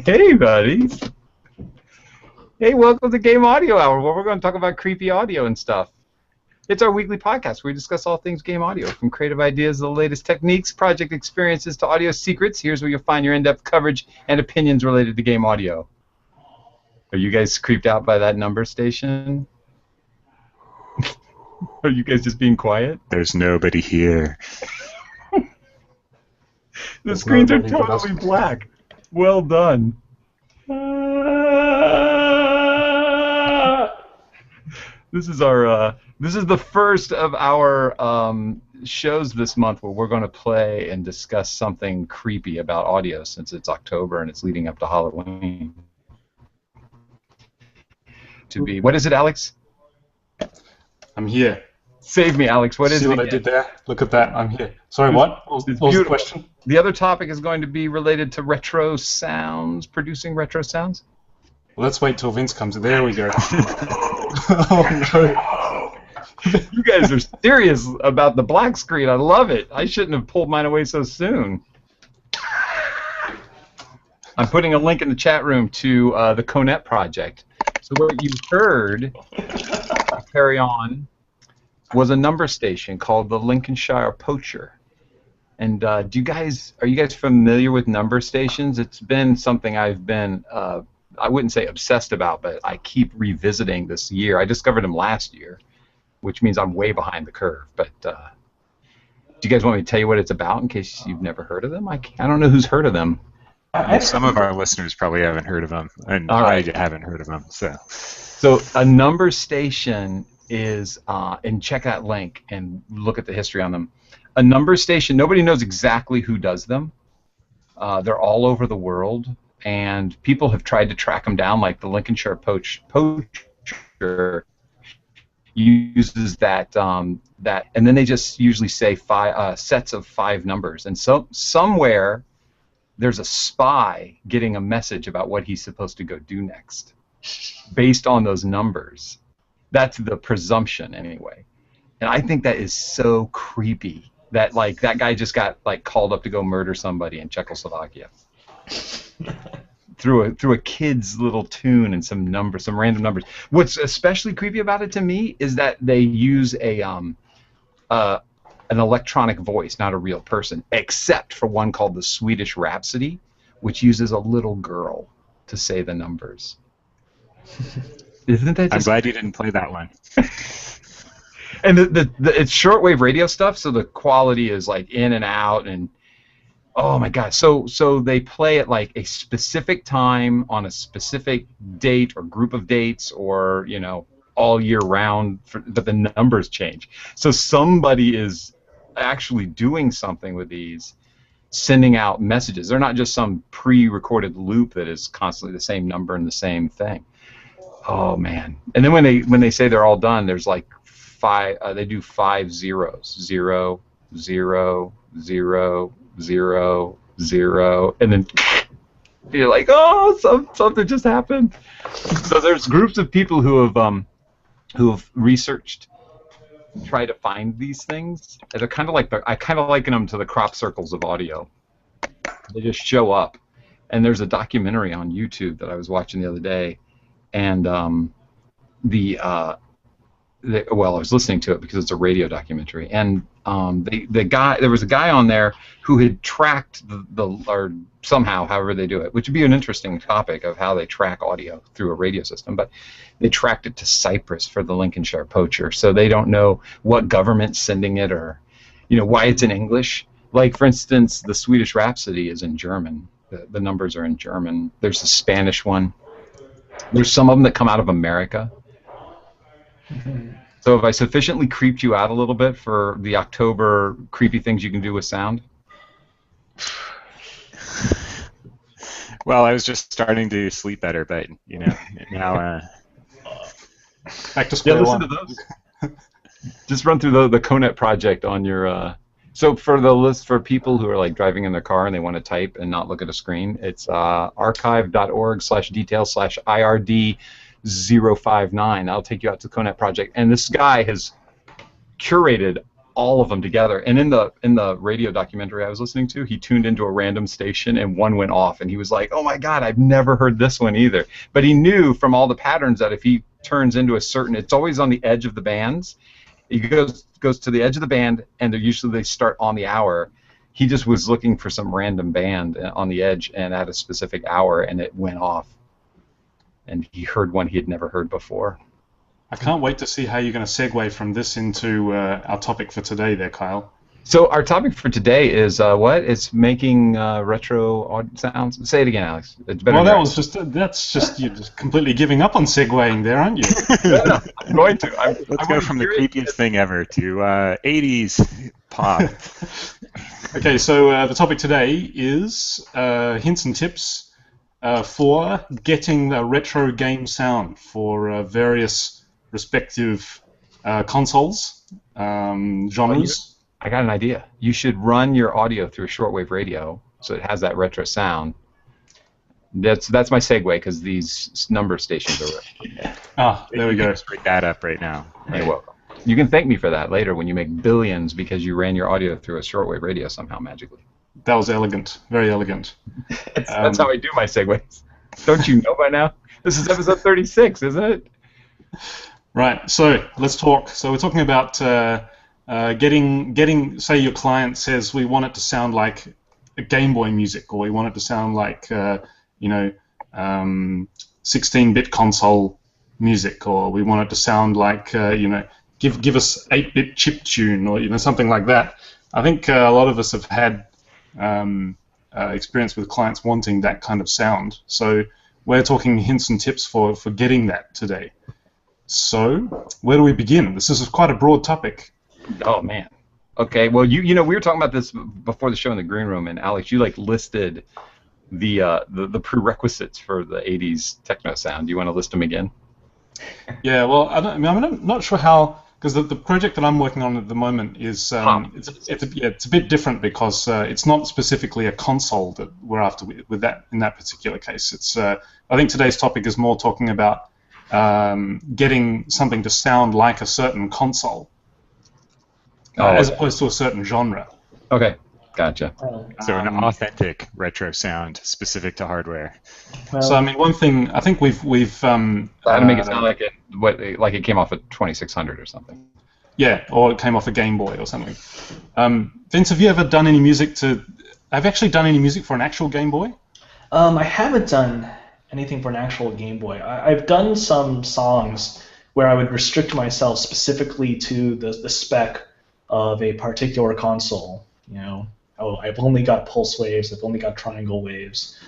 Hey, buddy. Hey, welcome to Game Audio Hour, where we're going to talk about creepy audio and stuff. It's our weekly podcast where we discuss all things game audio, from creative ideas to the latest techniques, project experiences to audio secrets. Here's where you'll find your in-depth coverage and opinions related to game audio. Are you guys creeped out by that number station? Are you guys just being quiet? There's nobody here. The screens are totally black. Well done. This is our. This is the first of our shows this month where we're going to play and discuss something creepy about audio, since it's October and it's leading up to Halloween. What is it, Alex? I'm here. Save me, Alex. What is it? See what I did there? Look at that. I'm here. Sorry, what? What was the question? The other topic is going to be related to retro sounds, producing retro sounds. Well, let's wait till Vince comes. There we go. Oh, no. You guys are serious about the black screen. I love it. I shouldn't have pulled mine away so soon. I'm putting a link in the chat room to the Conet Project. So what you heard, carry on, was a number station called the Lincolnshire Poacher. And are you guys familiar with number stations? It's been something I've been, I wouldn't say obsessed about, but I keep revisiting this year. I discovered them last year, which means I'm way behind the curve. But do you guys want me to tell you what it's about in case you've never heard of them? I don't know who's heard of them. Some of our listeners probably haven't heard of them, and I haven't heard of them. So a number station is, and check that link and look at the history on them. A number station, nobody knows exactly who does them. They're all over the world, and people have tried to track them down, like the Lincolnshire Poacher uses that, and then they just usually say sets of 5 numbers, and so somewhere there's a spy getting a message about what he's supposed to go do next, based on those numbers. That's the presumption, anyway. And I think that is so creepy that that guy just got called up to go murder somebody in Czechoslovakia through a kid's little tune and some random numbers. What's especially creepy about it to me is that they use an electronic voice, not a real person, except for one called the Swedish Rhapsody, which uses a little girl to say the numbers. Isn't that just... I'm glad you didn't play that one. And it's shortwave radio stuff, so the quality is in and out, and oh my god. So they play at a specific time on a specific date or group of dates, or all year round, but the numbers change. So somebody is actually doing something with these, sending out messages. They're not just some pre-recorded loop that is constantly the same number and the same thing. Oh man! And then when they say they're all done, there's 5. They do 5 zeros. 0, 0, 0, 0, 0, and then you're like, oh, something just happened. So there's groups of people who have researched, try to find these things. And they're kind of I kind of liken them to the crop circles of audio. They just show up. And there's a documentary on YouTube that I was watching the other day, and well, I was listening to it because it's a radio documentary, and there was a guy on there who had tracked or somehow, however they do it, which would be an interesting topic of how they track audio through a radio system, but they tracked it to Cyprus for the Lincolnshire Poacher, so they don't know what government's sending it, or why it's in English. Like, for instance, the Swedish Rhapsody is in German. The numbers are in German. There's a Spanish one. There's some of them that come out of America. So have I sufficiently creeped you out a little bit for the October creepy things you can do with sound? Well, I was just starting to sleep better, but now back to square one. Listen to those. Just run through the Conet Project on your. So for the list, for people who are driving in their car and they want to type and not look at a screen, it's archive.org/details/IRD059. That'll take you out to the Conet Project. And this guy has curated all of them together. And in the radio documentary I was listening to, he tuned into a random station and one went off, and he was like, "Oh my God, I've never heard this one either." But he knew from all the patterns that if he turns into a certain, it's always on the edge of the bands. He goes to the edge of the band, and usually they start on the hour. He just was looking for some random band on the edge and at a specific hour, and it went off. And he heard one he had never heard before. I can't wait to see how you're going to segue from this into our topic for today there, Kyle. So our topic for today is what? It's making retro sounds. Say it again, Alex. It's better. Well, that's just you're just completely giving up on segueing there, aren't you? No, I'm going to. Let's go from the creepiest thing ever to 80s pop. Okay, so the topic today is hints and tips for getting the retro game sound for various respective consoles, genres. I got an idea. You should run your audio through a shortwave radio so it has that retro sound. That's my segue, because these number stations are. Ah, there we go. Just break that up right now. You're welcome. You can thank me for that later when you make billions because you ran your audio through a shortwave radio somehow magically. That was elegant. Very elegant. That's how I do my segues. Don't you know by now? This is episode 36, isn't it? Right. So let's talk. So we're talking about getting. Say your client says we want it to sound like a Game Boy music, or we want it to sound like 16-bit console music, or we want it to sound like give us 8-bit chiptune, or something like that. I think a lot of us have had experience with clients wanting that kind of sound. So we're talking hints and tips for getting that today. So where do we begin? This is quite a broad topic. Oh man. Okay. Well, we were talking about this before the show in the green room, and Alex, you listed the prerequisites for the 80s techno sound. Do you want to list them again? Yeah. Well, I'm not sure how, because the project that I'm working on at the moment is it's a bit different, because it's not specifically a console that we're after with that in that particular case. It's I think today's topic is more talking about getting something to sound like a certain console, as opposed to a certain genre. Okay, gotcha. So an authentic retro sound specific to hardware. Well, so I mean, one thing I think we've how to make it sound like it came off a 2600 or something. Yeah, or it came off a Game Boy or something. Vince, have you ever done any music Have you actually done any music for an actual Game Boy? I haven't done anything for an actual Game Boy. I've done some songs where I would restrict myself specifically to the spec of a particular console. I've only got pulse waves, I've only got triangle waves,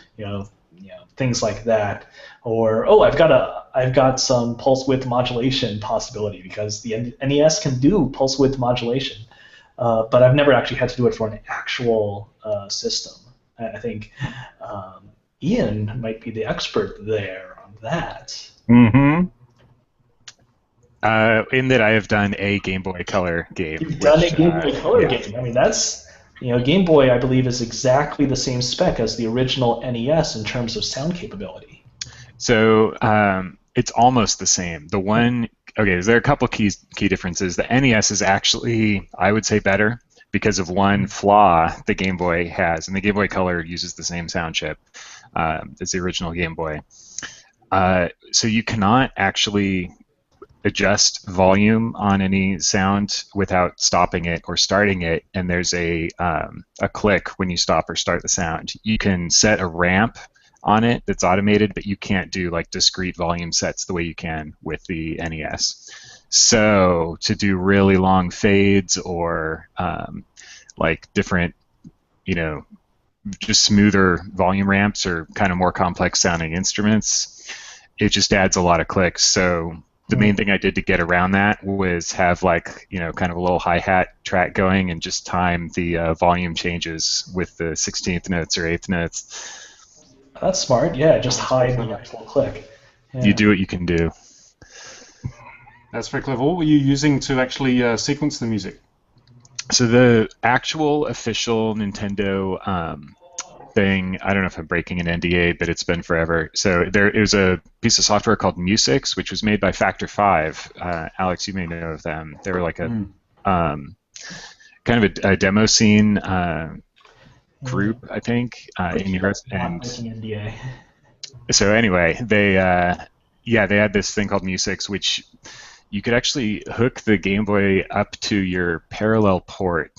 things like that. Or I've got some pulse width modulation possibility, because the NES can do pulse width modulation, but I've never actually had to do it for an actual system. I think Ian might be the expert there on that. Mm-hmm. In that I have done a Game Boy Color game. You've done a Game Boy Color game. I mean, that's, Game Boy, I believe, is exactly the same spec as the original NES in terms of sound capability. So it's almost the same. There are a couple key differences. The NES is actually, I would say, better because of one flaw the Game Boy has, and the Game Boy Color uses the same sound chip as the original Game Boy. So you cannot actually adjust volume on any sound without stopping it or starting it, and there's a click when you stop or start the sound. You can set a ramp on it that's automated, but you can't do discrete volume sets the way you can with the NES. So to do really long fades or different, just smoother volume ramps or kind of more complex sounding instruments, it just adds a lot of clicks. So the main thing I did to get around that was have kind of a little hi-hat track going and just time the volume changes with the 16th notes or 8th notes. That's smart. Yeah, just hide the actual click. Yeah. You do what you can do. That's very clever. What were you using to actually sequence the music? So the actual official Nintendo thing, I don't know if I'm breaking an NDA, but it's been forever. So there is a piece of software called Musix, which was made by Factor 5. Alex, you may know of them. They were like a kind of a demo scene group, I think, in Europe. Not And breaking NDA. so anyway, they had this thing called Musix, which you could actually hook the Game Boy up to your parallel port,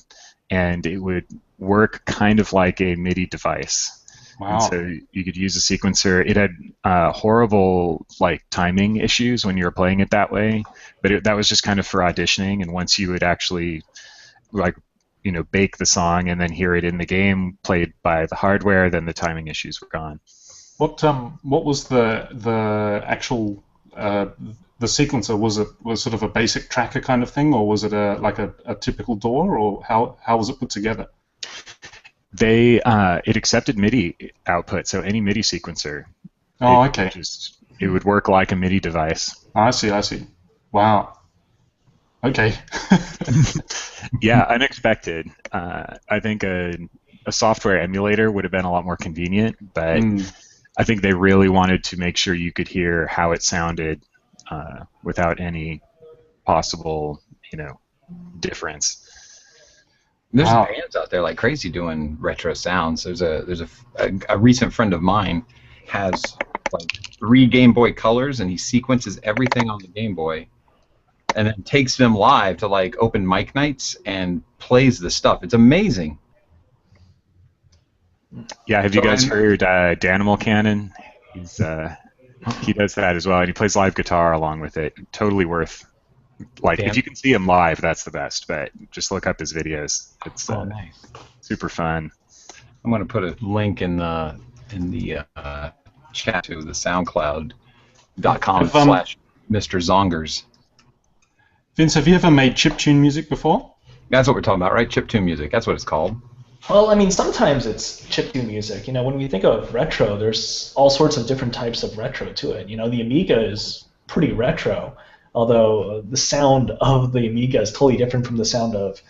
and it would work kind of like a MIDI device. Wow. And so you could use a sequencer. It had horrible like timing issues when you were playing it that way, but that was just kind of for auditioning. And once you would actually like bake the song and then hear it in the game played by the hardware, then the timing issues were gone. What was the actual the sequencer? Was sort of a basic tracker kind of thing, or was it a typical DAW, or how was it put together? It accepted MIDI output, so any MIDI sequencer. Oh, okay. It would work like a MIDI device. I see. Wow. Okay. Yeah, unexpected. I think a software emulator would have been a lot more convenient, but I think they really wanted to make sure you could hear how it sounded without any possible, difference. There's bands out there like crazy doing retro sounds. There's a recent friend of mine has like 3 Game Boy Colors, and he sequences everything on the Game Boy, and then takes them live to like open mic nights and plays the stuff. It's amazing. Yeah, have you guys heard Danimal Cannon? He does that as well, and he plays live guitar along with it. Totally worth. Like, if you can see him live, that's the best. But just look up his videos. It's nice. Super fun. I'm going to put a link in the chat to the SoundCloud.com/Mr. Zongers. Vince, have you ever made chiptune music before? That's what we're talking about, right? Chiptune music. That's what it's called. Well, I mean, sometimes it's chiptune music. When we think of retro, there's all sorts of different types of retro to it. The Amiga is pretty retro, although the sound of the Amiga is totally different from the sound of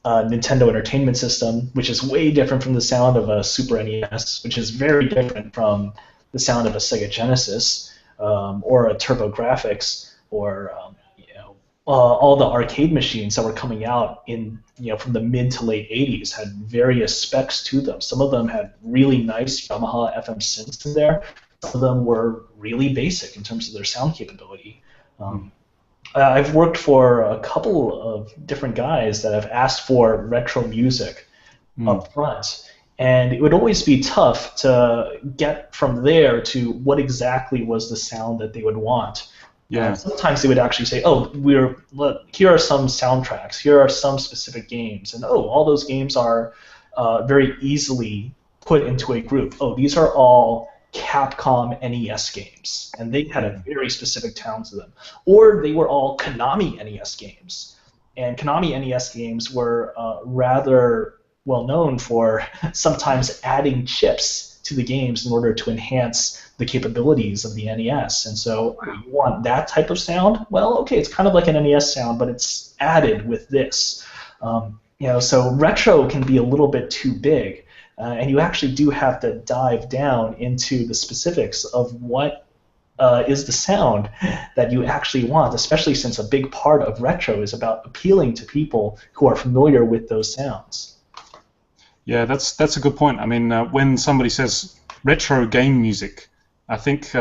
Nintendo Entertainment System, which is way different from the sound of a Super NES, which is very different from the sound of a Sega Genesis or a TurboGrafx or all the arcade machines that were coming out in from the mid to late 80s had various specs to them. Some of them had really nice Yamaha FM synths in there. Some of them were really basic in terms of their sound capability. I've worked for a couple of different guys that have asked for retro music up front, and it would always be tough to get from there to what exactly was the sound that they would want. Yeah. Sometimes they would actually say, "Oh, here are some soundtracks. Here are some specific games, and all those games are very easily put into a group. Oh, these are all Capcom NES games, and they had a very specific tone to them. Or they were all Konami NES games, and Konami NES games were rather well known for sometimes adding chips to the games in order to enhance the capabilities of the NES. And so you want that type of sound? Well, okay, it's kind of like an NES sound, but it's added with this. So retro can be a little bit too big, and you actually do have to dive down into the specifics of what is the sound that you actually want, especially since a big part of retro is about appealing to people who are familiar with those sounds. Yeah, that's a good point. I mean, when somebody says retro game music, I think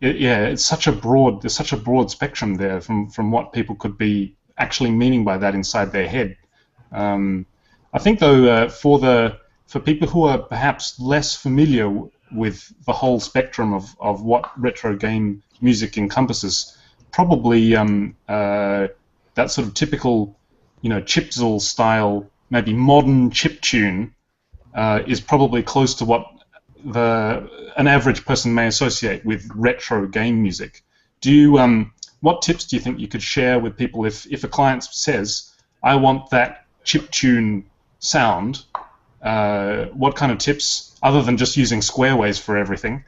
it's such a broad spectrum there from what people could be actually meaning by that inside their head. I think though for people who are perhaps less familiar with the whole spectrum of what retro game music encompasses, probably that sort of typical chipzel style, maybe modern chiptune is probably close to what an average person may associate with retro game music. What tips do you think you could share with people if a client says, I want that chiptune sound? What kind of tips, other than just using square waves for everything,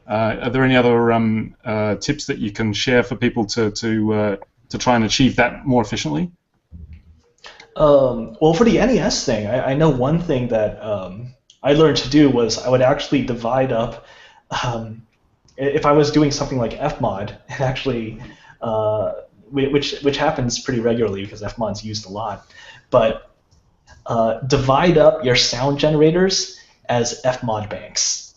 are there any other tips that you can share for people to try and achieve that more efficiently? Well, for the NES thing, I know one thing that I learned to do was I would actually divide up, if I was doing something like Fmod, and actually which happens pretty regularly because fmod's used a lot, but divide up your sound generators as fmod banks,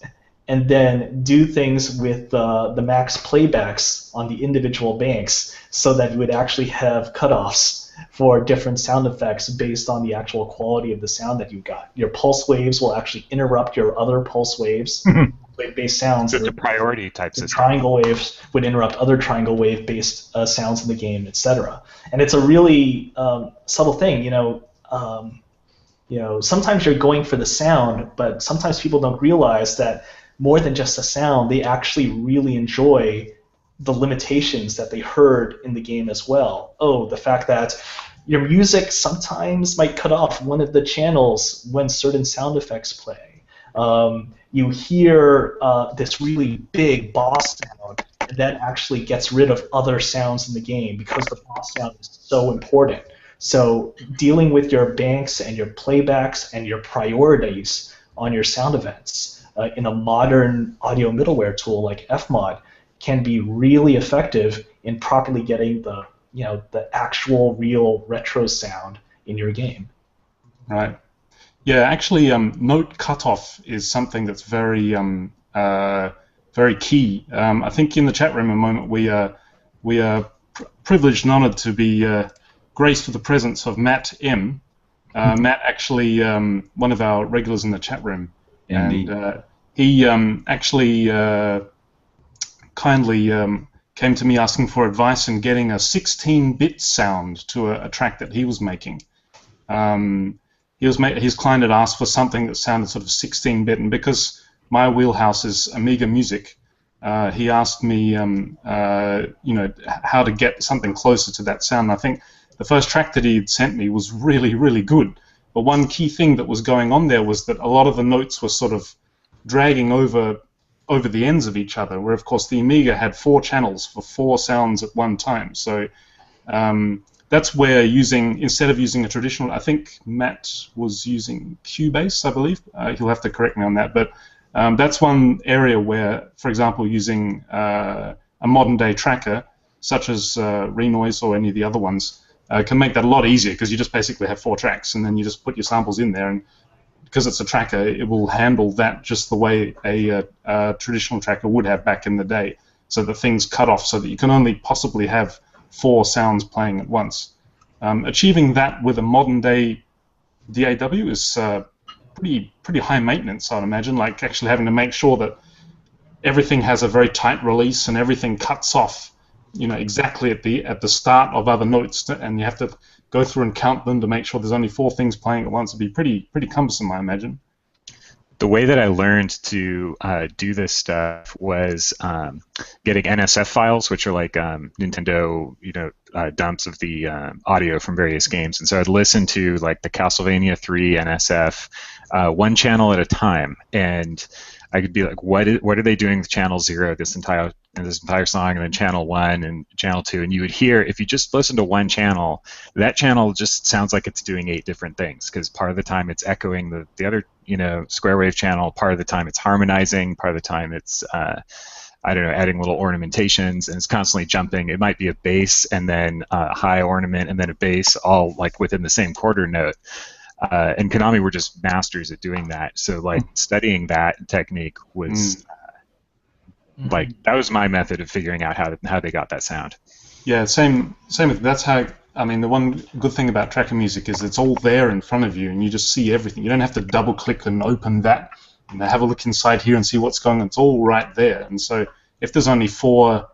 and then do things with the max playbacks on the individual banks so that you would actually have cutoffs for different sound effects based on the actual quality of the sound that you got. Your pulse waves will actually interrupt your other pulse waves, wave-based sounds. So it's a priority type system. Triangle waves would interrupt other triangle wave-based sounds in the game, etc. And it's a really subtle thing. Sometimes you're going for the sound, but sometimes people don't realize that more than just the sound, they actually really enjoy the limitations that they heard in the game as well. Oh, the fact that your music sometimes might cut off one of the channels when certain sound effects play. You hear this really big boss sound that actually gets rid of other sounds in the game because the boss sound is so important. So dealing with your banks and your playbacks and your priorities on your sound events in a modern audio middleware tool like fmod can be really effective in properly getting the actual real retro sound in your game. Right. Yeah, actually, note cutoff is something that's very very key. I think in the chat room a moment we are privileged and honored to be graced with the presence of Matt M. Matt actually one of our regulars in the chat room. Indeed. And he actually kindly came to me asking for advice in getting a 16-bit sound to a track that he was making. His client had asked for something that sounded sort of 16-bit, and because my wheelhouse is Amiga music, he asked me, how to get something closer to that sound. And I think the first track that he'd sent me was really, really good. But one key thing that was going on there was that a lot of the notes were sort of dragging over the ends of each other, where of course the Amiga had 4 channels for 4 sounds at one time. So that's where instead of using a traditional, I think Matt was using Cubase, I believe. He'll have to correct me on that, but that's one area where, for example, using a modern-day tracker, such as Renoise or any of the other ones, can make that a lot easier, because you just basically have 4 tracks, and then you just put your samples in there, and because it's a tracker, it will handle that just the way a traditional tracker would have back in the day, so that things cut off so that you can only possibly have 4 sounds playing at once. Achieving that with a modern-day DAW is pretty high maintenance, I'd imagine, like actually having to make sure that everything has a very tight release and everything cuts off, exactly at the start of other notes, and you have to go through and count them to make sure there's only 4 things playing at once. It'd be pretty cumbersome, I imagine. The way that I learned to do this stuff was getting NSF files, which are like Nintendo, dumps of the audio from various games. And so I'd listen to like the Castlevania 3 NSF, 1 channel at a time, and I could be like, what are they doing with channel 0 this entire song, and then channel 1 and channel 2, and you would hear, if you just listen to 1 channel, that channel just sounds like it's doing 8 different things, because part of the time it's echoing the other square wave channel, part of the time it's harmonizing, part of the time it's adding little ornamentations, and it's constantly jumping. It might be a bass and then a high ornament and then a bass, all like within the same quarter note. And Konami were just masters at doing that. So like studying that technique was like, that was my method of figuring out how they got that sound. Yeah, same with, that's how, I mean, the one good thing about tracker music is it's all there in front of you and you just see everything. You don't have to double click and open that and have a look inside here and see what's going on. It's all right there. And so if there's only 4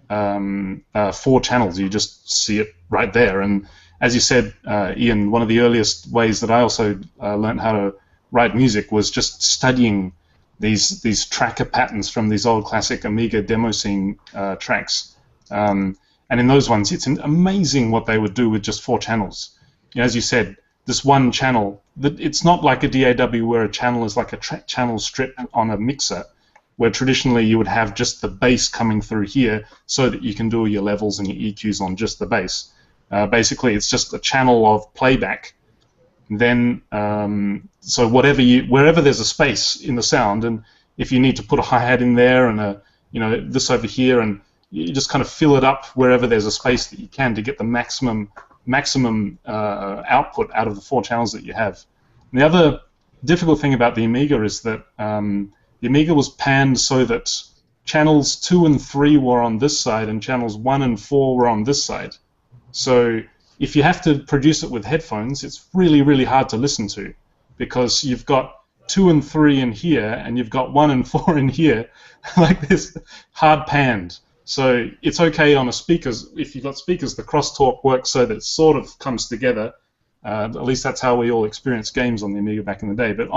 channels, you just see it right there. And as you said, Ian, one of the earliest ways that I also learned how to write music was just studying these tracker patterns from these old classic Amiga demo scene tracks. And in those ones, it's amazing what they would do with just 4 channels. As you said, this 1 channel, it's not like a DAW where a channel is like a channel strip on a mixer, where traditionally you would have just the bass coming through here so that you can do your levels and your EQs on just the bass. Basically, it's just a channel of playback. Then, so wherever there's a space in the sound, and if you need to put a hi-hat in there and this over here, and you just kind of fill it up wherever there's a space that you can to get the maximum output out of the 4 channels that you have. And the other difficult thing about the Amiga is that the Amiga was panned so that channels 2 and 3 were on this side and channels 1 and 4 were on this side. So if you have to produce it with headphones, it's really, really hard to listen to, because you've got 2 and 3 in here and you've got 1 and 4 in here, like this, hard panned. So it's okay on a speakers. If you've got speakers, the crosstalk works so that it sort of comes together. At least that's how we all experienced games on the Amiga back in the day. But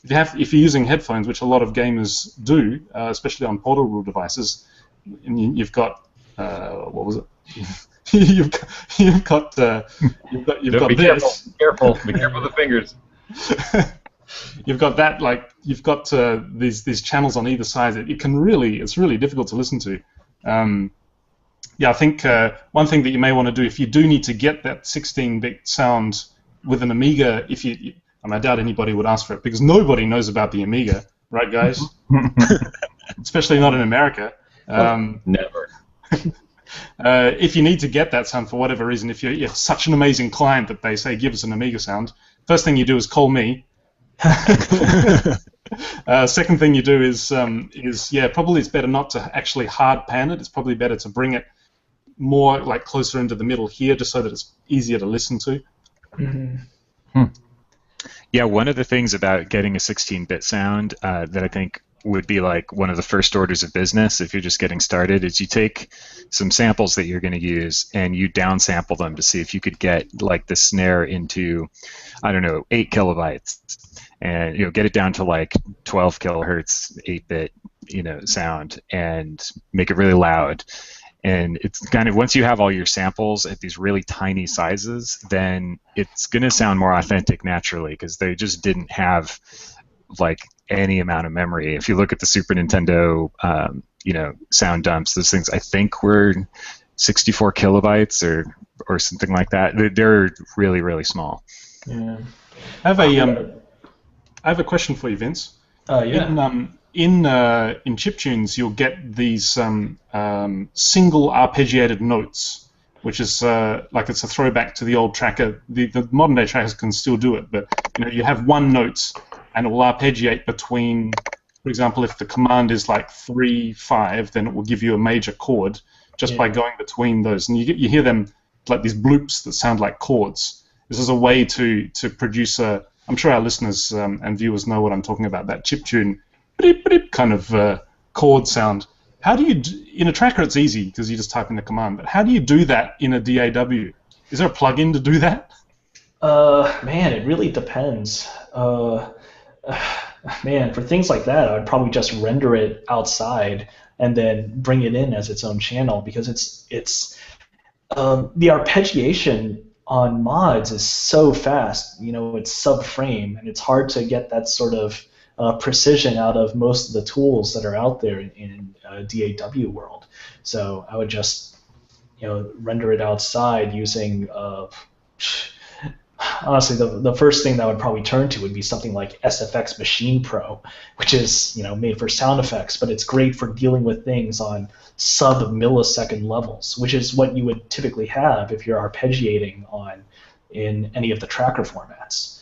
if you're using headphones, which a lot of gamers do, especially on portable devices, and you've got what was it? you've got be this. Be careful with the fingers. You've got that, like you've got these channels on either side. It's really difficult to listen to. Yeah, I think one thing that you may want to do, if you do need to get that 16-bit sound with an Amiga, I doubt anybody would ask for it, because nobody knows about the Amiga, right, guys? Especially not in America. Never. If you need to get that sound for whatever reason, if you're such an amazing client that they say, give us an Amiga sound, first thing you do is call me. Second thing you do is probably it's better not to actually hard pan it. It's probably better to bring it more like closer into the middle here, just so that it's easier to listen to. Mm-hmm. Yeah, one of the things about getting a 16-bit sound that I think would be like one of the first orders of business if you're just getting started is you take some samples that you're going to use and you downsample them to see if you could get like the snare into, I don't know, 8 kilobytes, and get it down to like 12 kilohertz 8-bit sound and make it really loud. And it's kind of, once you have all your samples at these really tiny sizes, then it's going to sound more authentic naturally, because they just didn't have like any amount of memory. If you look at the Super Nintendo, sound dumps, those things I think were 64 kilobytes or something like that. They're really, really small. Yeah. I have a question for you, Vince. Yeah. In chiptunes, you'll get these single arpeggiated notes, which is like it's a throwback to the old tracker. The modern day trackers can still do it, but you have one note and it will arpeggiate between. For example, if the command is like 3/5, then it will give you a major chord just by going between those, and you hear them like these bloops that sound like chords. This is a way to produce a. I'm sure our listeners and viewers know what I'm talking about. That chiptune kind of chord sound. How do you in a tracker? It's easy because you just type in the command. But how do you do that in a DAW? Is there a plugin to do that? Man, it really depends. Man, for things like that, I would probably just render it outside and then bring it in as its own channel, because it's the arpeggiation on mods is so fast. It's sub-frame, and it's hard to get that sort of precision out of most of the tools that are out there in DAW world. So I would just render it outside using honestly, the first thing that I would probably turn to would be something like SFX Machine Pro, which is made for sound effects, but it's great for dealing with things on sub-millisecond levels, which is what you would typically have if you're arpeggiating in any of the tracker formats.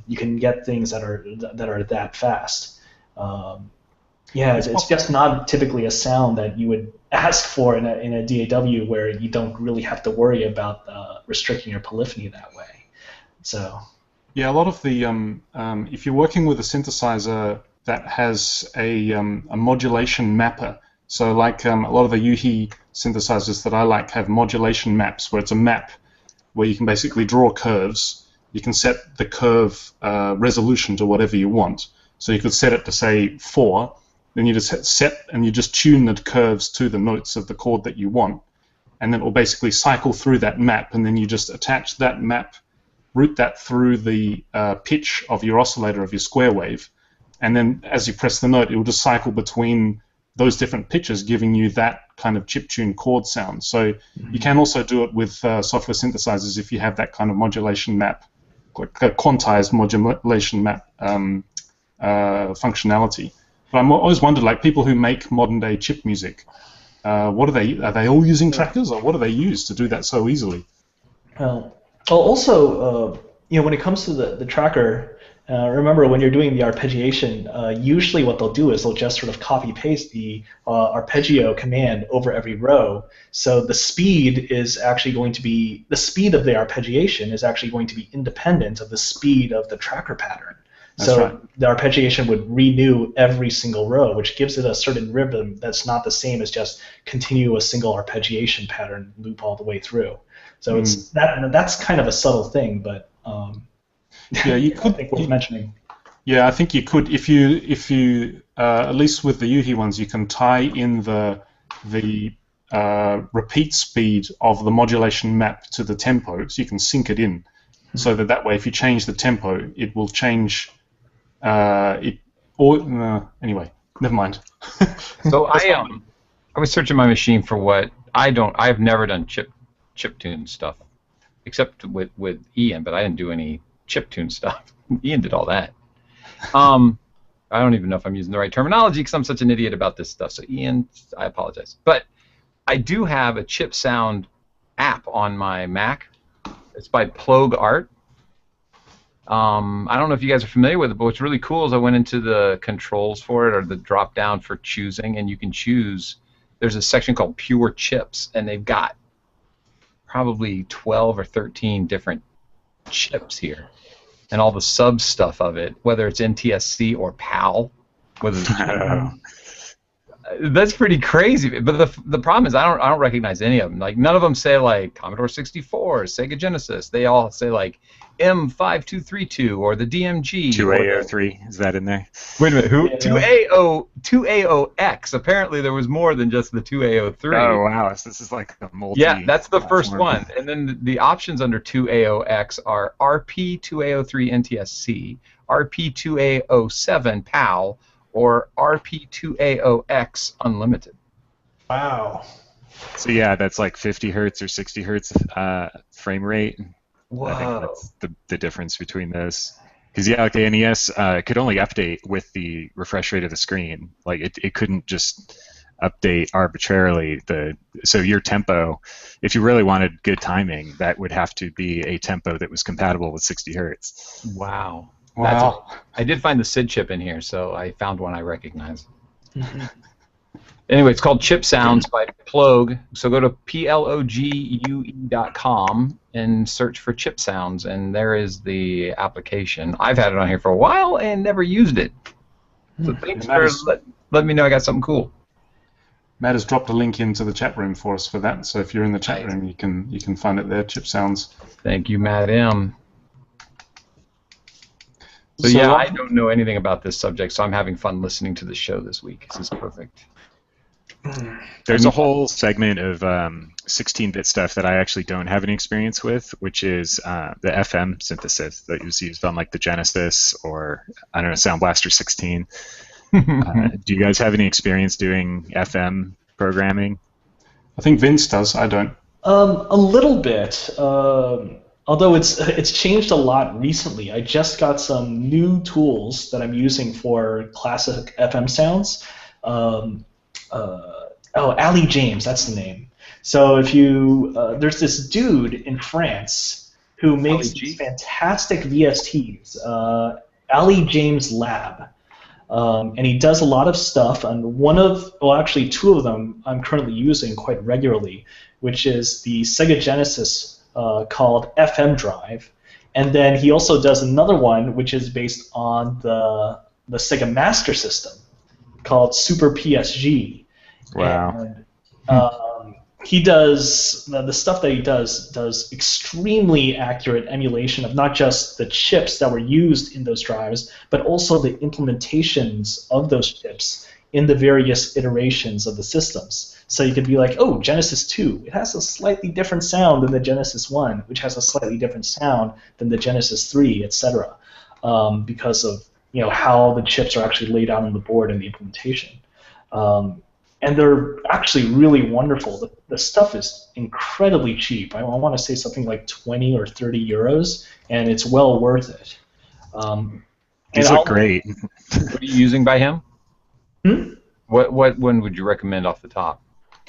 You can get things that are that fast. It's just not typically a sound that you would ask for in a DAW, where you don't really have to worry about restricting your polyphony that way. So. Yeah, a lot of the if you're working with a synthesizer that has a modulation mapper, so like a lot of the Yuhi synthesizers that I like have modulation maps, where it's a map where you can basically draw curves. You can set the curve resolution to whatever you want. So you could set it to say 4, then you just set and you just tune the curves to the notes of the chord that you want, and then it will basically cycle through that map, and then you just attach that map, route that through the pitch of your oscillator of your square wave, and then as you press the note, it will just cycle between those different pitches, giving you that kind of chiptune chord sound. So you can also do it with software synthesizers if you have that kind of modulation map, like a quantized modulation map functionality. But I've always wondered, like people who make modern day chip music, What are they? Are they all using trackers, or what do they use to do that so easily? Also, when it comes to the tracker, remember when you're doing the arpeggiation, usually what they'll do is they'll just sort of copy paste the arpeggio command over every row. So the speed is actually going to be the speed of the arpeggiation is actually going to be independent of the speed of the tracker pattern. That's right. The arpeggiation would renew every single row, which gives it a certain rhythm that's not the same as just continue a single arpeggiation pattern loop all the way through. So it's that's kind of a subtle thing, but yeah, you could. I think worth mentioning. Yeah, I think you could if you at least with the Yuhi ones, you can tie in the repeat speed of the modulation map to the tempo, so you can sync it in, so that way if you change the tempo, it will change. Anyway, never mind. So I was searching my machine for what I've never done chiptune stuff, except with Ian, but I didn't do any chiptune stuff. Ian did all that. I don't even know if I'm using the right terminology because I'm such an idiot about this stuff. So Ian, I apologize. But I do have a Chipsound app on my Mac. It's by Plogue Art. I don't know if you guys are familiar with it, but what's really cool is I went into the controls for it, or the drop down for choosing, and you can choose. There's a section called Pure Chips, and they've got probably 12 or 13 different chips here, and all the sub stuff of it, whether it's NTSC or PAL. That's pretty crazy. But the problem is I don't recognize any of them. Like none of them say like Commodore 64, Sega Genesis. They all say like M5232 or the DMG. 2A03, is that in there? Wait a minute, who? Yeah. 2AOX. Apparently there was more than just the 2A03. Oh wow, so this is like a multi. Yeah, that's the first one. And then the options under 2AOX are RP2A03 NTSC, RP2A07 PAL, or RP2AOX Unlimited. Wow. So yeah, that's like 50 hertz or 60 hertz frame rate. Whoa. I think that's the difference between those. Because yeah, like the NES could only update with the refresh rate of the screen. Like it couldn't just update arbitrarily. So your tempo, if you really wanted good timing, that would have to be a tempo that was compatible with 60 hertz. Wow. Wow. I did find the SID chip in here, so I found one I recognize. Anyway, it's called Chipsounds by Plogue. So go to plogue.com and search for Chipsounds, and there is the application. I've had it on here for a while and never used it. So thanks for letting me know I got something cool. Matt has dropped a link into the chat room for us for that. So if you're in the chat room, you can find it there. Chipsounds. Thank you, Matt M. So yeah, I don't know anything about this subject, so I'm having fun listening to the show this week. This is perfect. There's a whole segment of 16-bit stuff that I actually don't have any experience with, which is the FM synthesis that was used on like the Genesis or, I don't know, Sound Blaster 16. Do you guys have any experience doing FM programming? I think Vince does. I don't. A little bit. Although it's changed a lot recently. I just got some new tools that I'm using for classic FM sounds. Aly James, that's the name. So if you there's this dude in France who makes these fantastic VSTs, Aly James Lab, and he does a lot of stuff. And actually two of them I'm currently using quite regularly, which is the Sega Genesis called FM Drive, and then he also does another one which is based on the Sega Master System called Super PSG. Wow. And, he does the stuff that he does extremely accurate emulation of not just the chips that were used in those drives, but also the implementations of those chips in the various iterations of the systems. So you could be like, oh, Genesis 2, it has a slightly different sound than the Genesis 1, which has a slightly different sound than the Genesis 3, etc., because of how the chips are actually laid out on the board and the implementation. And they're actually really wonderful. The stuff is incredibly cheap. I want to say something like 20 or 30 euros, and it's well worth it. These look great. What are you using by him? Hmm? What one would you recommend off the top?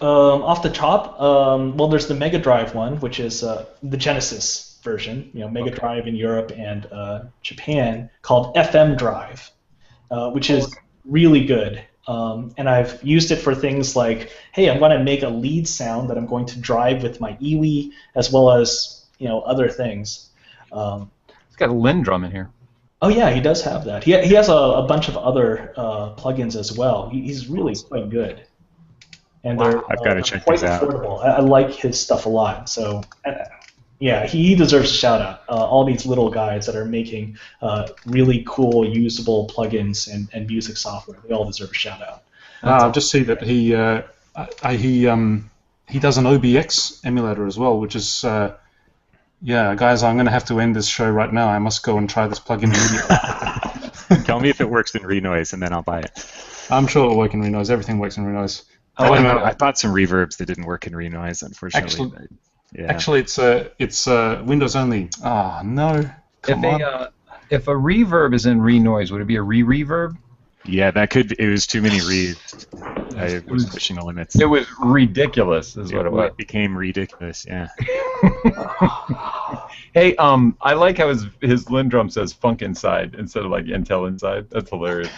Off the top, well, there's the Mega Drive one, which is the Genesis version, Mega Drive in Europe and Japan, called FM Drive, which is really good. And I've used it for things like, hey, I'm going to make a lead sound that I'm going to drive with my Iwi, as well as other things. It's got a Lin drum in here. Oh yeah, he does have that. He has a bunch of other plugins as well. He's really quite good. And they're I've got to check quite these out. affordable. I like his stuff a lot. So yeah, he deserves a shout out. All these little guys that are making really cool, usable plugins and music software, they all deserve a shout out. I just see that he does an OBX emulator as well, which is yeah, guys, I'm going to have to end this show right now. I must go and try this plugin immediately. Tell me if it works in Renoise, and then I'll buy it. I'm sure it'll work in Renoise. Everything works in Renoise. I bought some reverbs that didn't work in Renoise, unfortunately. Actually, it's Windows only. Ah, no. Come on. If a reverb is in Renoise, would it be a reverb? Yeah, that could be. It was too many reeds. I was pushing the limits. It was ridiculous, is what it was. It became ridiculous, yeah. Hey, I like how his Lindrum says Funk Inside instead of like Intel Inside. That's hilarious.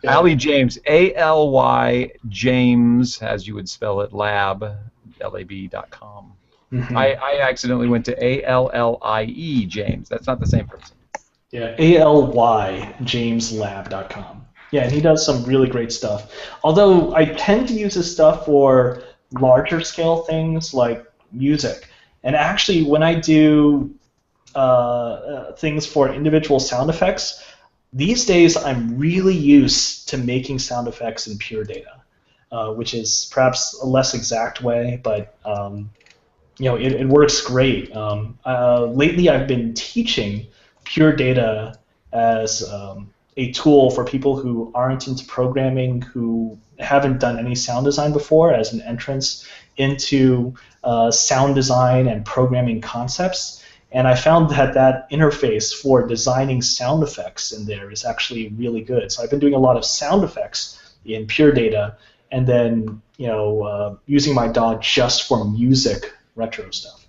Aly James, A-L-Y James, as you would spell it, lab, lab.com. Mm-hmm. I accidentally went to A-L-L-I-E James. That's not the same person. Yeah, ALYJamesLab.com. Yeah, and he does some really great stuff. Although I tend to use his stuff for larger scale things like music. And actually, when I do things for individual sound effects, these days I'm really used to making sound effects in Pure Data, which is perhaps a less exact way, but it works great. Lately, I've been teaching Pure Data as a tool for people who aren't into programming, who haven't done any sound design before, as an entrance into sound design and programming concepts. And I found that interface for designing sound effects in there is actually really good. So I've been doing a lot of sound effects in Pure Data, and then using my DAW just for music retro stuff.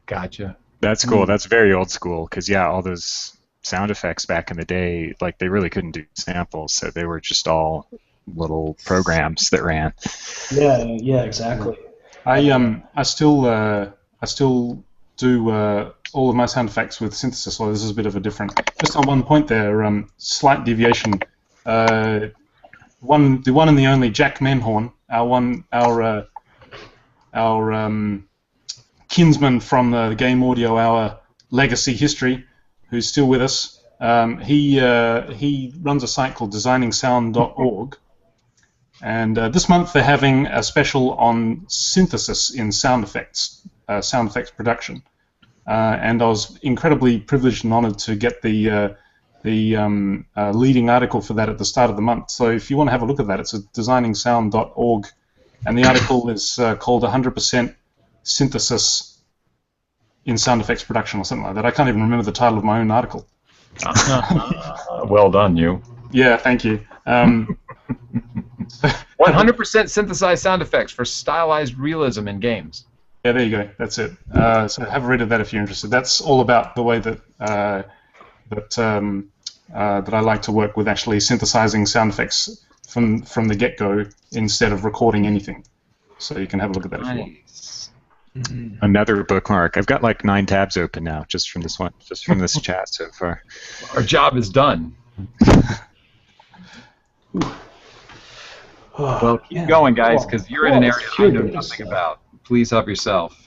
Gotcha. That's cool. That's very old school, because all those sound effects back in the day, like they really couldn't do samples, so they were just all little programs that ran. Yeah, exactly. I still do all of my sound effects with synthesis. So this is a bit of a different. Just on one point there, slight deviation. The one and the only Jack Menhorn, our kinsman from the Game Audio Hour legacy history, who's still with us. He runs a site called designingsound.org, and this month they're having a special on synthesis in sound effects production. And I was incredibly privileged and honored to get the leading article for that at the start of the month. So if you want to have a look at that, it's at designingsound.org, and the article is called 100% Synthesis in Sound Effects Production, or something like that. I can't even remember the title of my own article. Well done, you. Yeah, thank you. 100% synthesized sound effects for stylized realism in games. Yeah, there you go. That's it. So have a read of that if you're interested. That's all about the way that that I like to work with, actually synthesizing sound effects from the get-go instead of recording anything. So you can have a look at that if you want. Another bookmark. I've got like 9 tabs open now, just from this chat so far. Our job is done. Well, keep going, guys, because you're in an area I know nothing about. Please help yourself.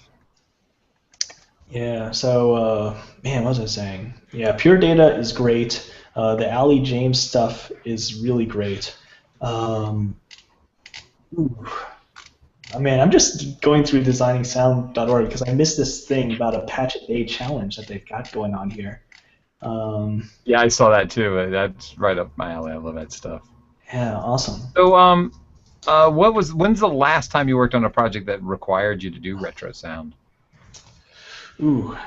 Yeah, so, man, what was I saying? Yeah, Pure Data is great. The Aly James stuff is really great. Man, I'm just going through designingsound.org because I missed this thing about a Patch a Day challenge that they've got going on here. Yeah, I saw that too. That's right up my alley. I love that stuff. Yeah, awesome. So, when's the last time you worked on a project that required you to do retro sound? Ooh,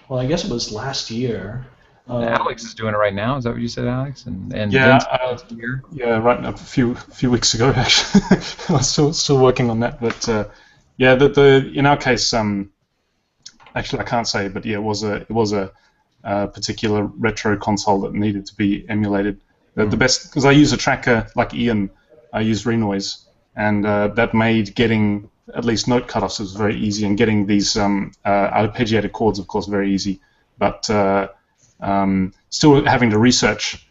well, I guess it was last year. Alex is doing it right now. Is that what you said, Alex? And Yeah, Vince here. yeah, right. A few weeks ago, actually, I was still working on that. But yeah, the in our case, actually, I can't say, but yeah, it was a particular retro console that needed to be emulated. The best, because I use a tracker like Ian, I use Renoise, and that made getting at least note cutoffs was very easy, and getting these arpeggiated chords, of course, very easy. But still having to research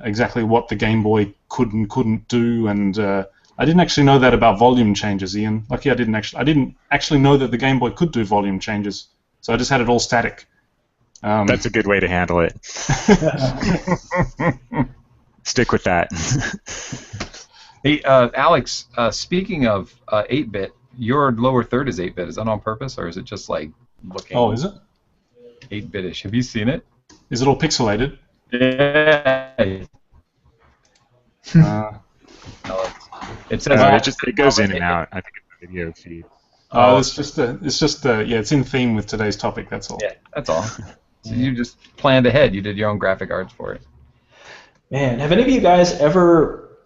exactly what the Game Boy could and couldn't do, and I didn't actually know that about volume changes, Ian. Lucky I didn't actually know that the Game Boy could do volume changes, so I just had it all static. That's a good way to handle it. Stick with that. Hey, Alex, speaking of 8-bit, your lower third is 8-bit. Is that on purpose, or is it just like looking? Oh, is it? 8-bitish. Have you seen it? Is it all pixelated? Yeah. It says it goes in and out. I think it's a video feed. It's just it's in theme with today's topic. That's all. Yeah, that's all. So you just planned ahead. You did your own graphic arts for it. Man, have any of you guys ever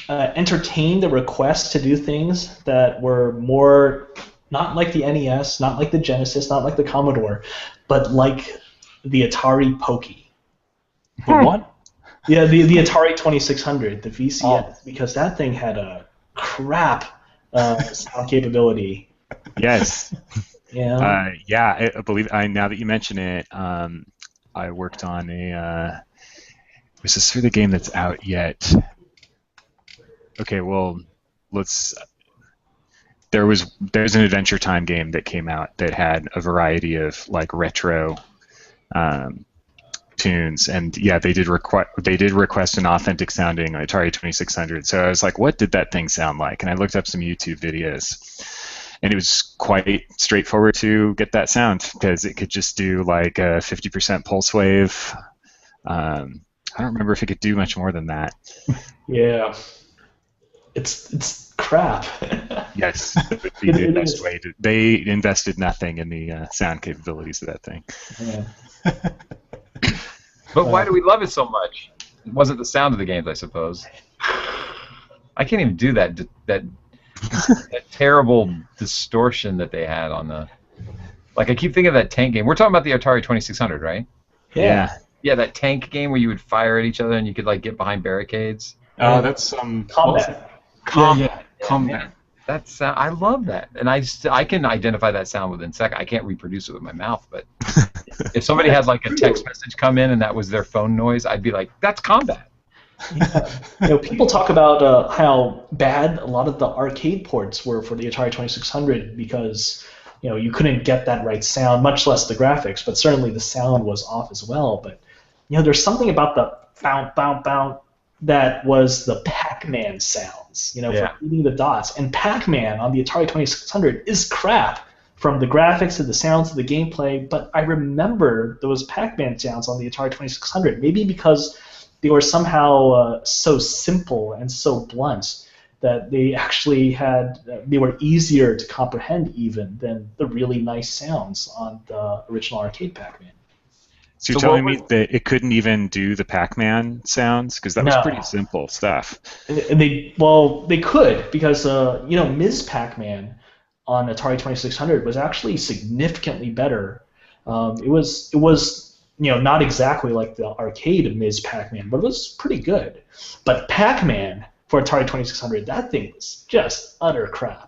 entertained the request to do things that were more not like the NES, not like the Genesis, not like the Commodore, but like the Atari Pokey? The what? Yeah, the Atari 2600, the VCS, because that thing had a crap sound capability. Yes. Yeah. I believe. Now that you mention it, I worked on a. Was this for the game that's out yet? Okay, well, there's an Adventure Time game that came out that had a variety of like retro tunes, and yeah, they did request an authentic sounding Atari 2600. So I was like, what did that thing sound like? And I looked up some YouTube videos, and it was quite straightforward to get that sound because it could just do like a 50% pulse wave. I don't remember if it could do much more than that. Yeah. It's crap. Yes, the best way to. They invested nothing in the sound capabilities of that thing. Yeah. But why do we love it so much? It wasn't the sound of the games, I suppose. I can't even do that terrible distortion that they had on the. Like I keep thinking of that tank game. We're talking about the Atari 2600, right? Yeah. Yeah, that tank game where you would fire at each other and you could like get behind barricades. That's Combat. Combat. That's I love that, and I can identify that sound within seconds. I can't reproduce it with my mouth, but if somebody had like a text message come in and that was their phone noise, I'd be like, "That's combat." Yeah. People talk about how bad a lot of the arcade ports were for the Atari 2600 because you couldn't get that right sound, much less the graphics, but certainly the sound was off as well. But there's something about the bounce, bounce, bounce that was the Pac-Man sounds, for eating the dots. And Pac-Man on the Atari 2600 is crap from the graphics to the sounds to the gameplay, but I remember those Pac-Man sounds on the Atari 2600, maybe because they were somehow so simple and so blunt that they actually they were easier to comprehend even than the really nice sounds on the original arcade Pac-Man. So you're telling me that it couldn't even do the Pac-Man sounds? Because that was pretty simple stuff. They could, because Ms. Pac-Man on Atari 2600 was actually significantly better. It was not exactly like the arcade of Ms. Pac-Man, but it was pretty good. But Pac-Man for Atari 2600, that thing was just utter crap.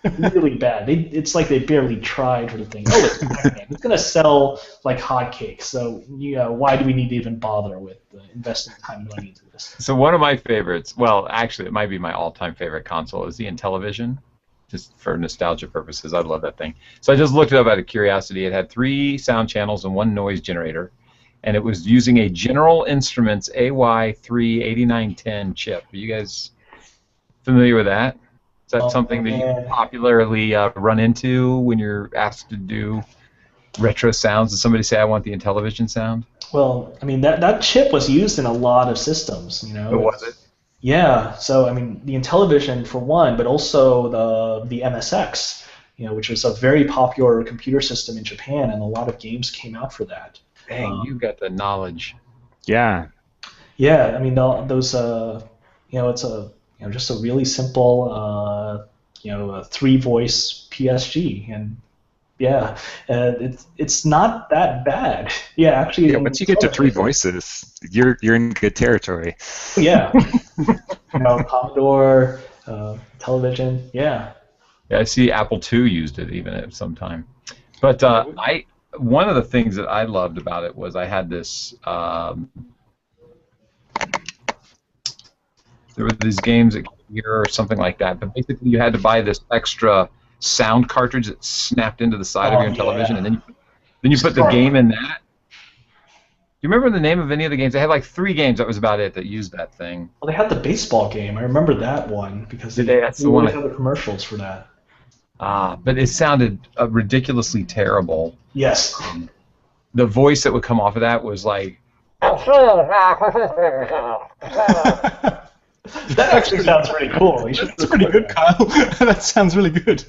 Really bad. It's like they barely tried for the thing. Oh, it's Pac-Man. It's going to sell like hotcakes. So why do we need to even bother with investing time and money into this? So one of my favorites, well, actually, it might be my all-time favorite console, is the Intellivision. Just for nostalgia purposes, I love that thing. So I just looked it up out of curiosity. It had 3 sound channels and 1 noise generator, and it was using a General Instruments AY3-8910 chip. Are you guys familiar with that? Is that something that you popularly run into when you're asked to do retro sounds? Does somebody say, I want the Intellivision sound? Well, I mean, that chip was used in a lot of systems, Oh, was it? Yeah, so, I mean, the Intellivision for one, but also the MSX, which was a very popular computer system in Japan, and a lot of games came out for that. Dang, you got the knowledge. Yeah. Yeah, I mean those it's a just a really simple a three voice PSG, and yeah, it's not that bad. Yeah, actually. Yeah, once you get to three voices, you're in good territory. Yeah. Commodore, television, yeah. Yeah, I see Apple II used it even at some time. But one of the things that I loved about it was I had this. There were these games that here or something like that, but basically you had to buy this extra sound cartridge that snapped into the side of your television, and then you put the game in that. Do you remember the name of any of the games? They had like 3 games. That was about it that used that thing. Well, they had the baseball game. I remember that one because that's the one. They had the commercials for that. But it sounded ridiculously terrible. Yes. The voice that would come off of that was like. That actually sounds pretty cool. That's pretty good, Kyle. That sounds really good.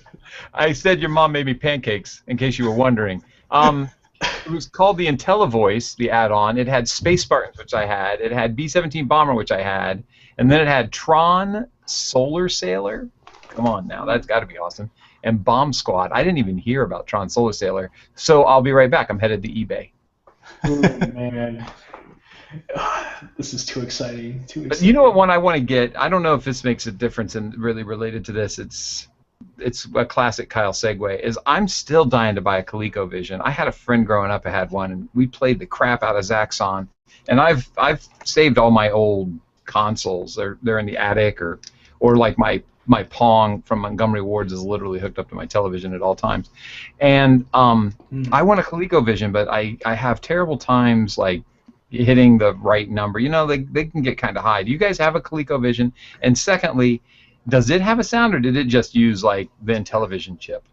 I said your mom made me pancakes, in case you were wondering. It was called the IntelliVoice, the add-on. It had Space Spartans, which I had. It had B-17 Bomber, which I had. And then it had Tron Solar Sailor. Come on now, that's got to be awesome. And Bomb Squad. I didn't even hear about Tron Solar Sailor. So I'll be right back. I'm headed to eBay. Oh, man. This is too exciting. But you know what one I want to get? I don't know if this makes a difference and really related to this. It's a classic Kyle segue. Is I'm still dying to buy a ColecoVision. I had a friend growing up who had one, and we played the crap out of Zaxxon. And I've saved all my old consoles. They're in the attic, or like my Pong from Montgomery Ward's is literally hooked up to my television at all times. And I want a ColecoVision, but I have terrible times like hitting the right number. They can get kind of high. Do you guys have a ColecoVision? And secondly, does it have a sound, or did it just use like the Intellivision chip?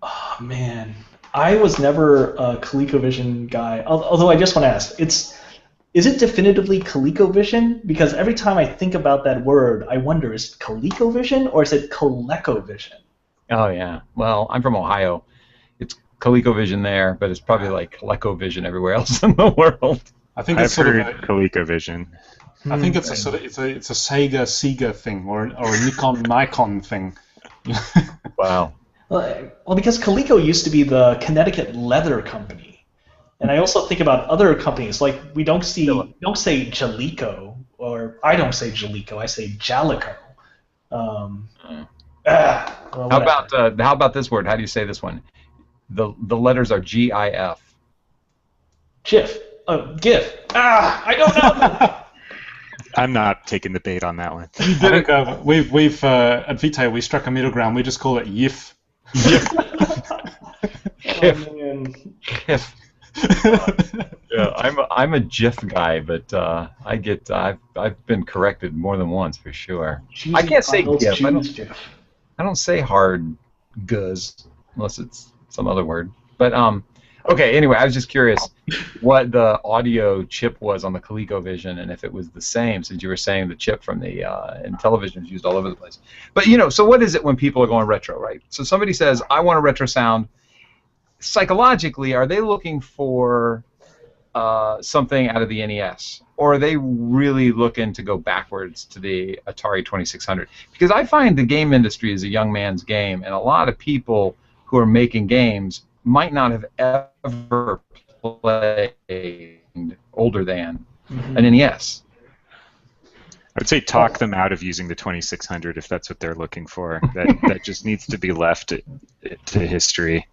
Oh man, I was never a ColecoVision guy. Although I just want to ask, is it definitively ColecoVision? Because every time I think about that word, I wonder, is it ColecoVision or is it ColecoVision? Oh yeah. Well, I'm from Ohio. It's ColecoVision there, but it's probably like ColecoVision everywhere else in the world. I think it's sort of ColecoVision. I think it's a Sega thing or a Nikon thing. Wow. Well, because Coleco used to be the Connecticut Leather Company, and I also think about other companies like we don't say Jalico, or I don't say Jalico, I say Jalico. How about this word? How do you say this one? The letters are GIF. GIF. GIF. I don't know. I'm not taking the bait on that one. I think we've at Vitae we struck a middle ground. We just call it YIF. GIF. Oh, man. GIF. Yeah, I'm a GIF guy, but I've been corrected more than once for sure. I can't say GIF. I don't say hard guz unless it's some other word. But okay. Anyway, I was just curious what the audio chip was on the ColecoVision, and if it was the same, since you were saying the chip from the Intellivision is used all over the place. But so what is it when people are going retro, right? So somebody says, I want a retro sound. Psychologically, are they looking for something out of the NES, or are they really looking to go backwards to the Atari 2600? Because I find the game industry is a young man's game, and a lot of people who are making games might not have ever played older than an NES. I would say talk them out of using the 2600 if that's what they're looking for. That just needs to be left to history.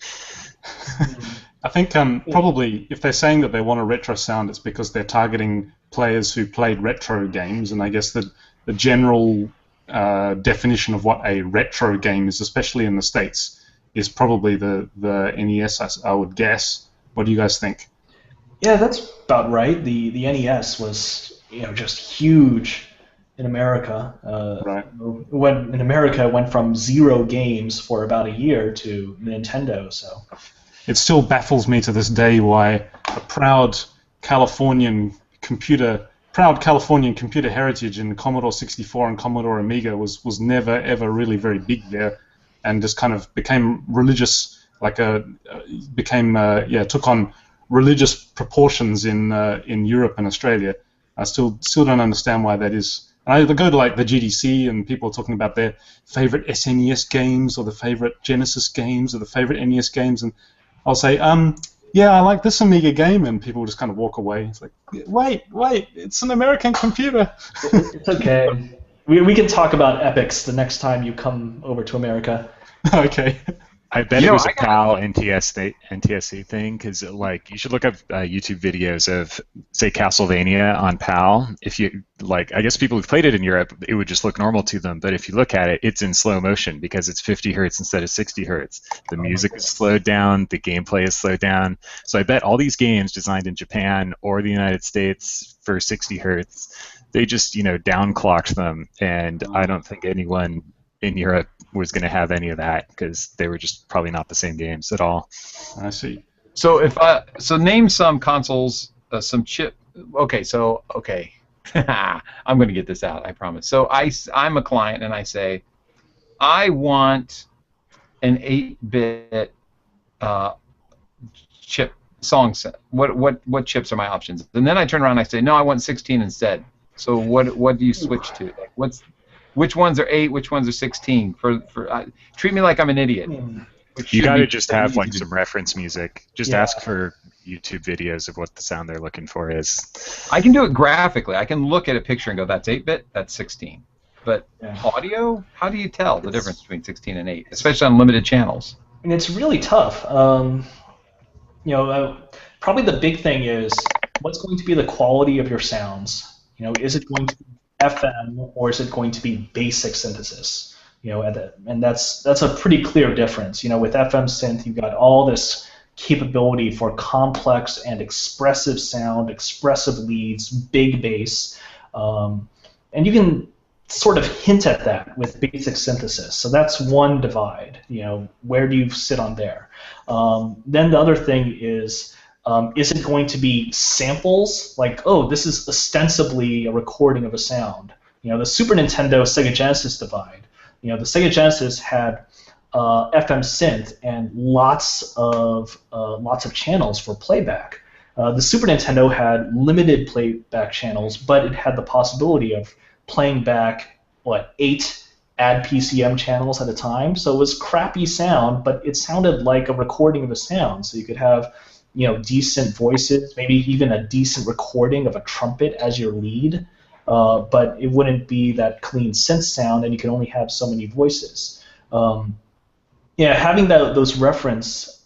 I think probably if they're saying that they want a retro sound, it's because they're targeting players who played retro games, and I guess the general definition of what a retro game is, especially in the States, is probably the NES, I would guess. What do you guys think? Yeah, that's about right. The NES was just huge in America. Right. When in America it went from 0 games for about a year to Nintendo. So it still baffles me to this day why a proud Californian computer heritage in Commodore 64 and Commodore Amiga was never ever really very big there, and just kind of became religious, took on religious proportions in Europe and Australia. I still don't understand why that is. I go to like the GDC and people are talking about their favorite SNES games or the favorite Genesis games or the favorite NES games, and I'll say, yeah, I like this Amiga game, and people just kind of walk away. It's like, wait, it's an American computer. It's okay. We can talk about epics the next time you come over to America. Okay. I bet it was a PAL NTSC thing, because like you should look up YouTube videos of, say, Castlevania on PAL. If you like, I guess people who've played it in Europe, it would just look normal to them. But if you look at it, it's in slow motion because it's 50 hertz instead of 60 hertz. The music is slowed down, the gameplay is slowed down. So I bet all these games designed in Japan or the United States for 60 hertz, they just downclocked them, and I don't think anyone in Europe was going to have any of that because they were just probably not the same games at all. I see. So name some consoles, some chip. Okay, I'm going to get this out, I promise. So I'm a client and I say, I want an 8-bit chip song set. What chips are my options? And then I turn around and I say, no, I want 16 instead. So what do you switch to? Like, which ones are 8? Which ones are 16? Treat me like I'm an idiot. You got to just have like some reference music. Just ask for YouTube videos of what the sound they're looking for is. I can do it graphically. I can look at a picture and go, that's 8-bit, that's 16. But audio, how do you tell the difference between 16 and 8, especially on limited channels? And it's really tough. Probably the big thing is what's going to be the quality of your sounds. Is it going to be FM or is it going to be basic synthesis? And that's a pretty clear difference. With FM synth, you've got all this capability for complex and expressive sound, expressive leads, big bass, and you can sort of hint at that with basic synthesis. So that's one divide. Where do you sit on there? Then the other thing is it going to be samples? Like, oh, this is ostensibly a recording of a sound. The Super Nintendo Sega Genesis divide. The Sega Genesis had FM synth and lots of channels for playback. The Super Nintendo had limited playback channels, but it had the possibility of playing back 8 add PCM channels at a time. So it was crappy sound, but it sounded like a recording of a sound. So you could have decent voices, maybe even a decent recording of a trumpet as your lead, but it wouldn't be that clean synth sound, and you can only have so many voices. Having those reference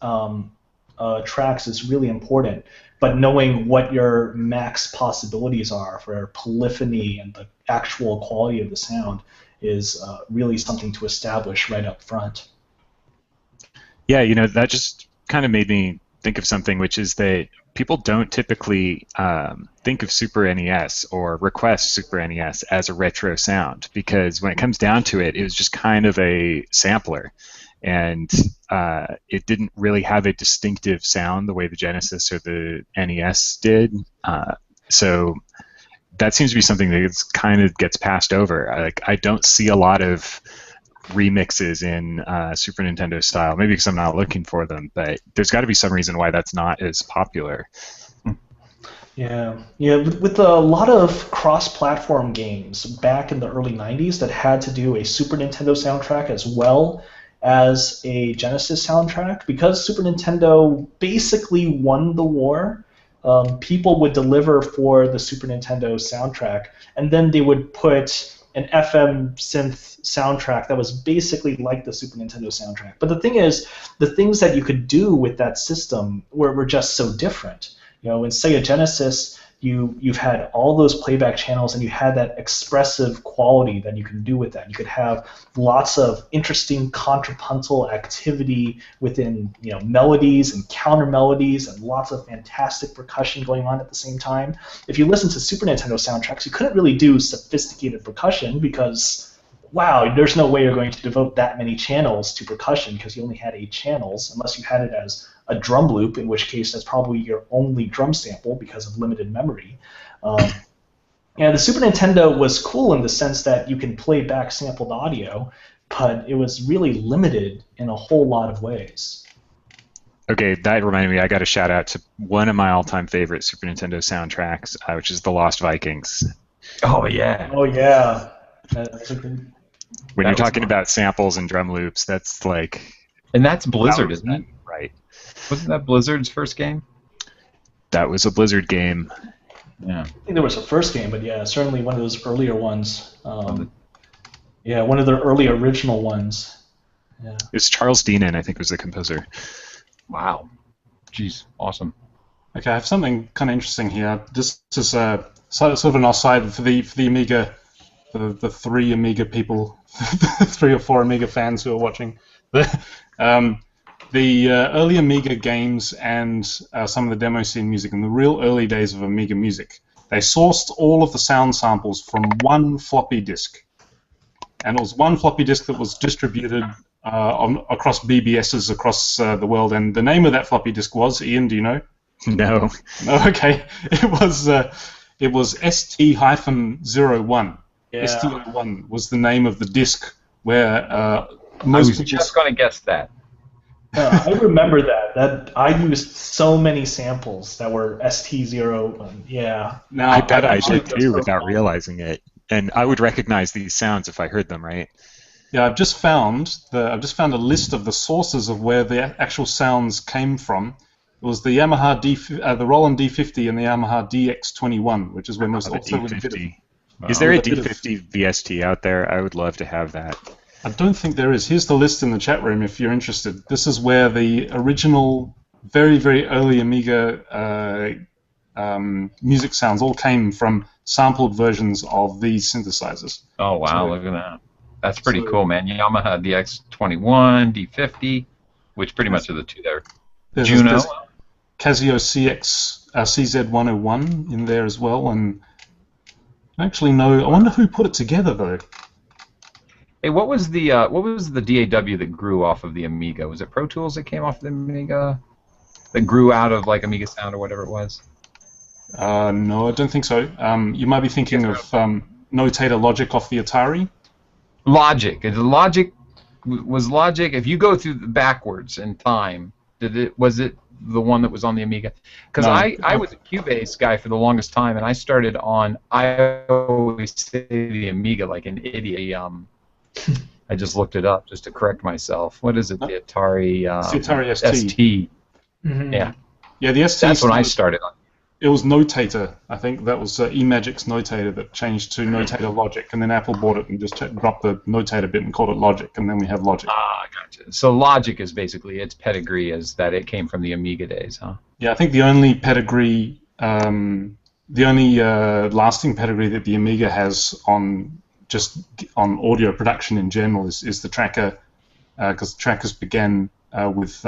tracks is really important, but knowing what your max possibilities are for polyphony and the actual quality of the sound is really something to establish right up front. Yeah, that just kind of made me think of something, which is that people don't typically think of Super NES or request Super NES as a retro sound, because when it comes down to it, it was just kind of a sampler, and it didn't really have a distinctive sound the way the Genesis or the NES did. So that seems to be something that kind of gets passed over. I don't see a lot of remixes in Super Nintendo style, maybe because I'm not looking for them, but there's got to be some reason why that's not as popular. Yeah, with a lot of cross-platform games back in the early 90s that had to do a Super Nintendo soundtrack as well as a Genesis soundtrack, because Super Nintendo basically won the war, people would deliver for the Super Nintendo soundtrack, and then they would put an FM synth soundtrack that was basically like the Super Nintendo soundtrack. But the thing is, the things that you could do with that system were just so different. In Sega Genesis, you've had all those playback channels, and you had that expressive quality that you can do with that. You could have lots of interesting contrapuntal activity within melodies and counter melodies, and lots of fantastic percussion going on at the same time. If you listen to Super Nintendo soundtracks, you couldn't really do sophisticated percussion because, wow, there's no way you're going to devote that many channels to percussion because you only had 8 channels, unless you had it as a drum loop, in which case that's probably your only drum sample because of limited memory. And the Super Nintendo was cool in the sense that you can play back sampled audio, but it was really limited in a whole lot of ways. Okay, that reminded me. I got to shout out to one of my all-time favorite Super Nintendo soundtracks, which is The Lost Vikings. Oh yeah. Oh yeah, that's a good. When That you're was talking fun. about samples and drum loops, that's like And that's Blizzard, isn't it? 1,000% right. Wasn't that Blizzard's first game? That was a Blizzard game. Yeah. I think there was a first game, but yeah, certainly one of those earlier ones. Yeah, one of the early original ones. Yeah. It's Charles Deanan, I think, was the composer. Wow. Jeez, awesome. Okay, I have something kind of interesting here. This is sort of an offside for the Amiga, the three Amiga people, 3 or 4 Amiga fans who are watching. The early Amiga games and some of the demo scene music in the real early days of Amiga music, they sourced all of the sound samples from one floppy disk. And it was one floppy disk that was distributed across BBSs across the world. And the name of that floppy disk was, Ian, do you know? No. Okay. It was ST-01. Yeah. ST-01 was the name of the disk where I most was people... just going to guess that. I remember that. That I used so many samples that were ST01. Yeah. Now, I bet I actually- did too without realizing it. And I would recognize these sounds if I heard them, right? Yeah, I've just found a list of the sources of where the actual sounds came from. It was the Yamaha the Roland D50 and the Yamaha DX21, which is where most The also with a bit of, D50. Is there a with a bit of- D50 VST out there? I would love to have that. I don't think there is. Here's the list in the chat room if you're interested. This is where the original, very, very early Amiga music sounds all came from sampled versions of these synthesizers. Oh, wow, So- look at that. That's pretty so- cool, man. Yamaha DX21, D50, which pretty much are the two there. Juno. There's Casio CX CZ101 in there as well, and actually no. I wonder who put it together though. Hey, what was the DAW that grew off of the Amiga? Was it Pro Tools that came off the Amiga? That grew out of like Amiga Sound or whatever it was? No, I don't think so. You might be thinking of Notator Logic off the Atari. Logic. Was Logic. If you go through backwards in time, was it the one that was on the Amiga? Because No. I was a Cubase guy for the longest time, and I started on. I always say the Amiga like an idiot. I just looked it up just to correct myself. What is it? The Atari. It's the Atari ST. ST. Mhm. Yeah, Yeah, the ST. that's when I started on. It was Notator. I think that was eMagic's Notator that changed to Notator Logic, and then Apple bought it and just dropped the Notator bit and called it Logic, and then we have Logic. Ah, gotcha. So Logic is basically its pedigree is that it came from the Amiga days, huh? Yeah, I think the only pedigree, the only lasting pedigree that the Amiga has on audio production in general is the Tracker, because the Trackers began with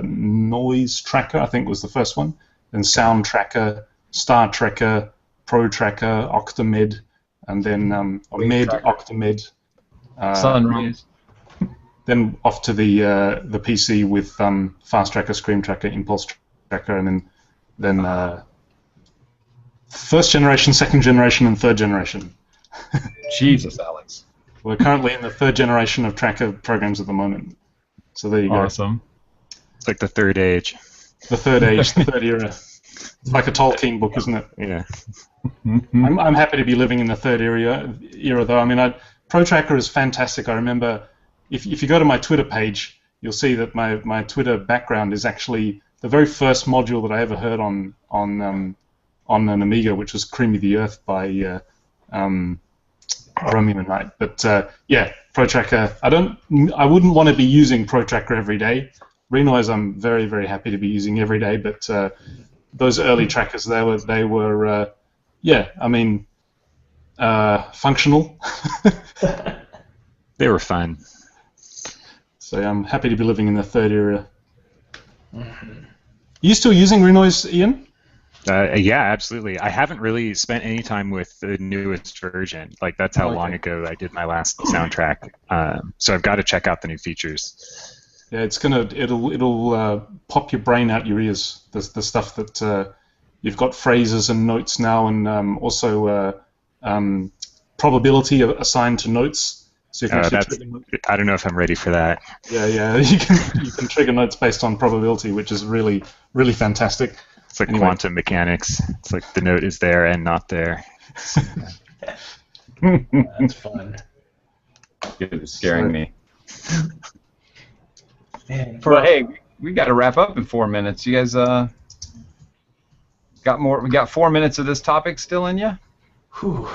Noise Tracker, I think was the first one, then Sound Tracker, Star Tracker, Pro Tracker, Octamed, and then Med, Tracker. Octamed. Sunrise. Then off to the PC with Fast Tracker, Scream Tracker, Impulse Tracker, and then first generation, second generation, and third generation. Jesus, Alex. We're currently in the third generation of Tracker programs at the moment. So there you go. Awesome. It's like the third age. The third age, the third era. It's like a Tolkien book, isn't it? Yeah. I'm happy to be living in the third era though. I mean, Pro Tracker is fantastic. I remember, if you go to my Twitter page, you'll see that my Twitter background is actually the very first module that I ever heard on an Amiga, which was Creamy the Earth by Romeo and Knight. But yeah, Pro Tracker. I wouldn't want to be using Pro Tracker every day. Renoise, I'm very, very happy to be using every day. But those early trackers, they were yeah, I mean, functional. They were fun. So I'm happy to be living in the third era. Are you still using Renoise, Ian? Yeah, absolutely. I haven't really spent any time with the newest version. Like, that's how long ago I did my last soundtrack. So I've got to check out the new features. Yeah, it'll pop your brain out your ears. The stuff that you've got phrases and notes now, and also probability assigned to notes. So you can actually That's, trigger I don't know if I'm ready for that. yeah. You can trigger notes based on probability, which is really fantastic. It's like Anyway. quantum mechanics. It's like the note is there and not there. That's fun. It's scaring me. Man, But hey, we got to wrap up in 4 minutes. You guys got more? We got 4 minutes of this topic still in you? whew.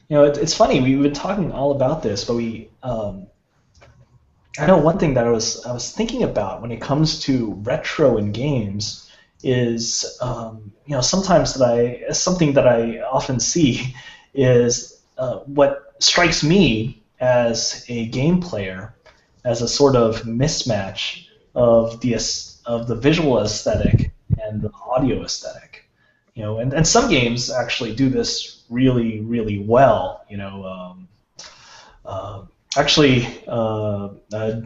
You know, it's funny. We've been talking all about this, but I know one thing that I was thinking about when it comes to retro in games is, sometimes something that I often see is what strikes me as a game player as a sort of mismatch of the visual aesthetic and the audio aesthetic. And some games actually do this really, really well.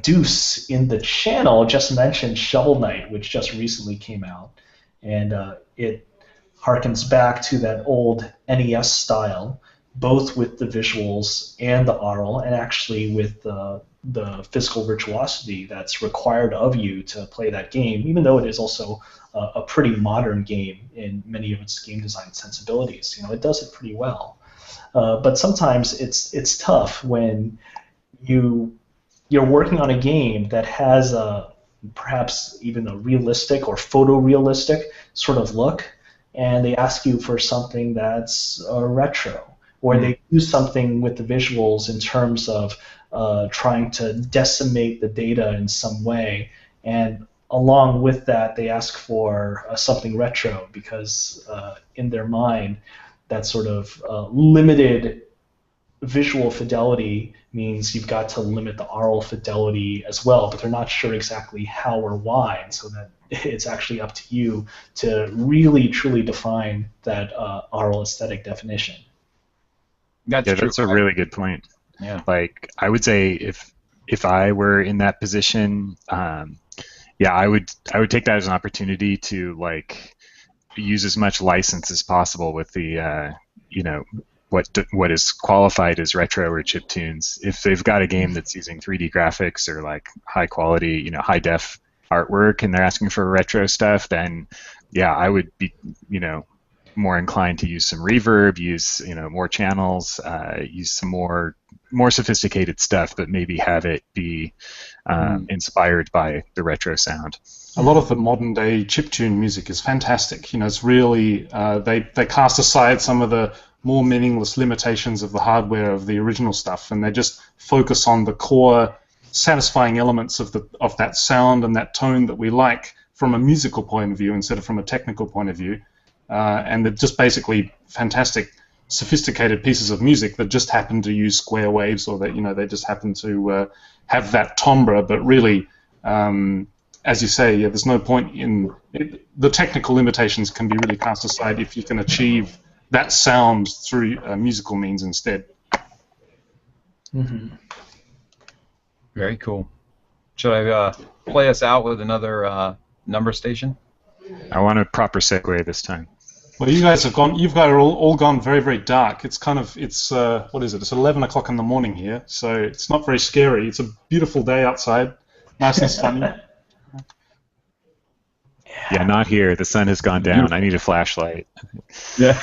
Deuce in the channel just mentioned Shovel Knight, which just recently came out, and it harkens back to that old NES style, both with the visuals and the aural, and actually with the physical virtuosity that's required of you to play that game, even though it is also a pretty modern game in many of its game design sensibilities. It does it pretty well. But sometimes it's tough when you're working on a game that has perhaps even a realistic or photorealistic sort of look, and they ask you for something that's retro, or they do something with the visuals in terms of trying to decimate the data in some way, and along with that they ask for something retro because in their mind that sort of limited visual fidelity means you've got to limit the aural fidelity as well, but they're not sure exactly how or why, and so that it's actually up to you to really truly define that aural aesthetic definition. That's true. That's a really good point. Yeah. Like, I would say if I were in that position, I would take that as an opportunity to like use as much license as possible with the what is qualified as retro or chiptunes. If they've got a game that's using 3D graphics or like high quality, high def artwork, and they're asking for retro stuff, then I would be, more inclined to use some reverb, use more channels, use some more sophisticated stuff, but maybe have it be inspired by the retro sound. A lot of the modern day chiptune music is fantastic. It's really they cast aside some of the more meaningless limitations of the hardware of the original stuff, and they just focus on the core satisfying elements of that sound and that tone that we like from a musical point of view instead of from a technical point of view. And they're just basically fantastic, sophisticated pieces of music that just happen to use square waves, or that they just happen to have that timbre. But really, as you say, there's no point in it. The technical limitations can be really cast aside if you can achieve that sound through musical means instead. Mm-hmm. Very cool. Should I play us out with another number station? I want a proper segue this time. Well, you guys have gone. You've guys are all gone very, very dark. It's kind of what is it? It's 11 o'clock in the morning here, so it's not very scary. It's a beautiful day outside, nice and sunny. Yeah, not here. The sun has gone down. I need a flashlight. Yeah.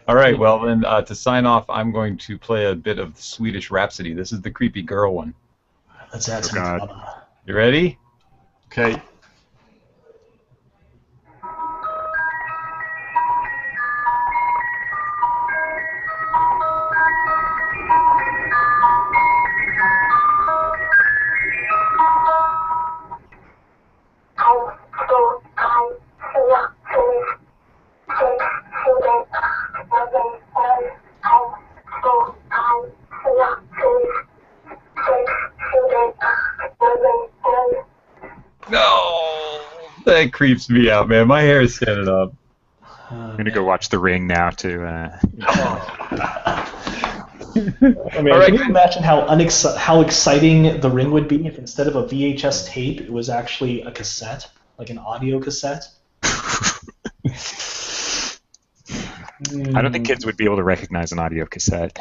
All right. Well, then to sign off, I'm going to play a bit of Swedish Rhapsody. This is the creepy girl one. Let's add some drama. You ready? Okay. No, that creeps me out, man. My hair is standing up. I'm gonna go watch The Ring now to. I mean, can you imagine how exciting The Ring would be if instead of a VHS tape, it was actually a cassette, like an audio cassette? I don't think kids would be able to recognize an audio cassette.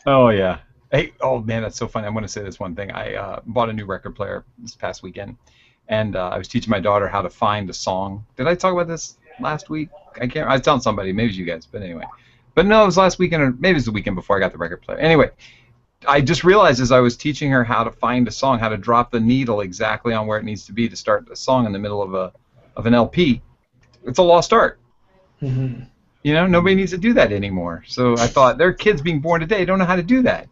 Oh yeah, Hey, oh man, that's so funny. I'm going to say this one thing. I bought a new record player this past weekend, and I was teaching my daughter how to find a song. Did I talk about this last week? I can't. I was telling somebody, maybe it was you guys, but anyway. But no, it was last weekend, or maybe it was the weekend before I got the record player. Anyway, I just realized as I was teaching her how to find a song, how to drop the needle exactly on where it needs to be to start a song in the middle of an LP. It's a lost art. Mm-hmm. You know, nobody needs to do that anymore. So I thought, there are kids being born today don't know how to do that.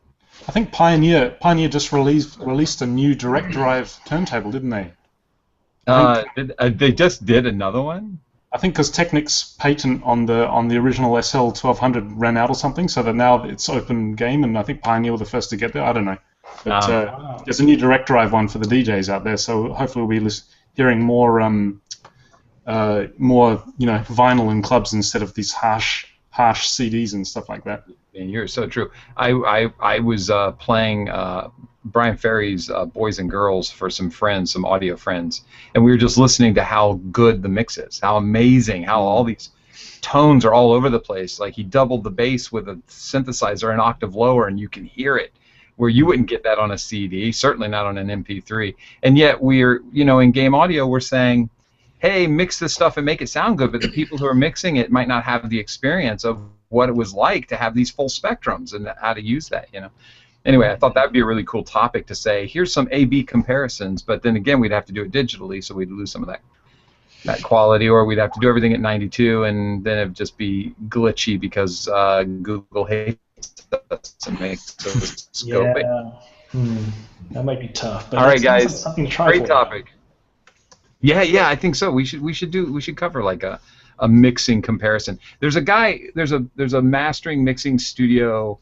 I think Pioneer just released a new direct drive turntable, didn't they? They just did another one? I think because Technic's patent on the original SL 1200 ran out or something, so that now it's open game, and I think Pioneer were the first to get there. I don't know, but there's a new direct drive one for the DJs out there, so hopefully we'll be hearing more vinyl in clubs instead of these harsh CDs and stuff like that. Man, you're so true. I was playing Brian Ferry's Boys and Girls for some friends, some audio friends, and we were just listening to how good the mix is, how amazing, how all these tones are all over the place. Like he doubled the bass with a synthesizer an octave lower, and you can hear it, where you wouldn't get that on a CD, certainly not on an MP3. And yet we're, in game audio, we're saying, hey, mix this stuff and make it sound good, but the people who are mixing it might not have the experience of what it was like to have these full spectrums and how to use that, Anyway, I thought that would be a really cool topic to say, here's some A-B comparisons, but then again, we'd have to do it digitally, so we'd lose some of that quality, or we'd have to do everything at 92, and then it would just be glitchy because Google hates us and makes us scope it. That might be tough. But all right, guys, something to try great for. topic. Yeah, I think so. We should cover like a mixing comparison. There's a mastering mixing studio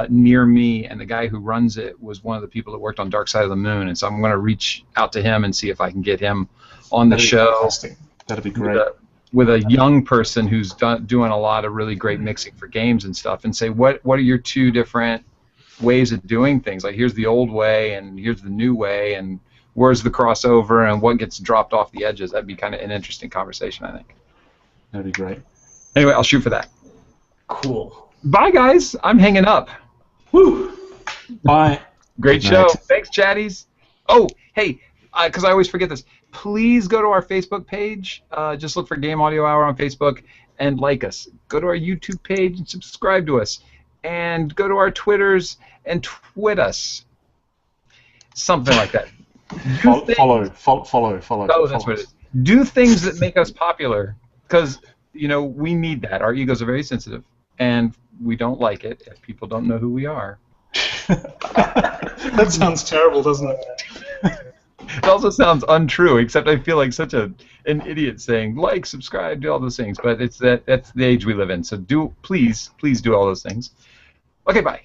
near me, and the guy who runs it was one of the people that worked on Dark Side of the Moon, and so I'm going to reach out to him and see if I can get him on the show. Fantastic. That'd be great. With a young person who's doing a lot of really great mixing for games and stuff, and say what are your two different ways of doing things? Like here's the old way, and here's the new way, and where's the crossover, and what gets dropped off the edges. That'd be kind of an interesting conversation, I think. That'd be great. Anyway, I'll shoot for that. Cool. Bye, guys. I'm hanging up. Woo! Bye. Great show. Thanks, chatties. Oh, hey, because I always forget this. Please go to our Facebook page. Just look for Game Audio Hour on Facebook and like us. Go to our YouTube page and subscribe to us. And go to our Twitters and twit us. Something like that. Follow. Oh, that's what it is. Do things that make us popular, because we need that. Our egos are very sensitive, and we don't like it if people don't know who we are. That sounds terrible, doesn't it? It also sounds untrue, except I feel like such an idiot saying like, subscribe, do all those things. But that's the age we live in. So please do all those things. Okay, bye.